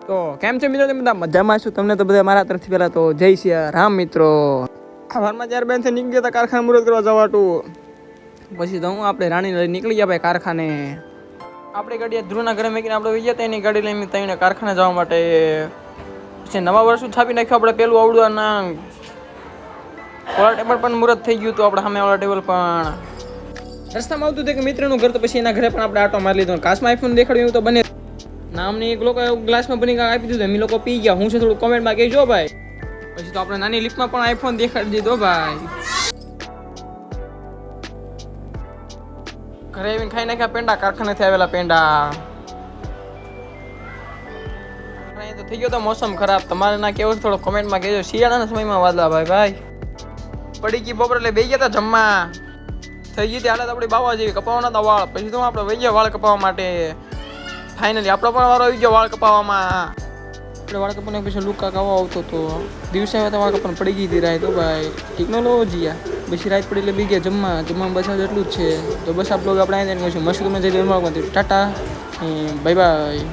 તો કેમ છે મિત્રો, તમે બધા મજામાં છો? તમને તો બધા મારા તરફથી પહેલા તો જય શ્રી રામ મિત્રો. સવારમાં 4 બેન થી નીકળી ગયા કારખાને મુહૂર્ત કરવા જવાતું. પછી તો હું આપણે રાણી લઈ નીકળી ગયા ભાઈ કારખાને. આપણે ગાડી ધ્રુવના ઘરે મેકીને આપણે વહી ગયા એની ગાડી લઈને તઈને કારખાને જવા માટે. પછી નવા વર્ષ છાપી નાખ્યું આપણે પેલું આવડું ના ઓલા ટેબલ પણ મુહૂર્ત થઈ ગયું હતું. આપણે સામે વાળા ટેબલ પણ રસ્તામાં આવતું હતું કે મિત્રનું ઘર, તો પછી એના ઘરે પણ આપણે આટો મારી લીધો. કાચમાં આઈફોન દેખાડ્યું તો બને નામની એક લોકો ગ્લાસમાં બની આપી દીધું, એમ લોકો પી ગયા. હું છે થોડું કોમેન્ટમાં કહેજો ભાઈ. પછી તો આપણે નાની લિફ્ટમાં પણ આઈફોન દેખાડી દીધો ભાઈ. ઘરે આવીને ખાઈ નાખ્યા પેંડા, કારખાનેથી આવેલા પેંડા. તો થઈ ગયો તો મોસમ ખરાબ. તમારે ના કેવું થોડો કોમેન્ટમાં કહેજો. શિયાળાના સમયમાં વાદળા ભાઈ પડી ગઈ બપોર એટલે બે ગયા હતા જમવા. થઈ ગઈ હતી હાલત આપણી બાવા જેવી, કપાવાના હતા વાળ. પછી તો આપણે વહી ગયા વાળ કપાવવા માટે. ફાઇનલી આપણો પણ વારો આવી ગયો વાળ કપાવવામાં. આપણે વાળ કપાને પછી લુકા કાવા આવતો હતો. દિવસે આવ્યા તો વાળ કપાને પડી ગઈ હતી રાત. તો ભાઈ ટેકનોલોજી આ પછી રાત પડી એટલે બી ગયા જમવામાં બસ એટલું જ છે. તો બસ આ બ્લોગ આપણે આવી મસ્ત તમે જઈ ટાટા બાય બાય.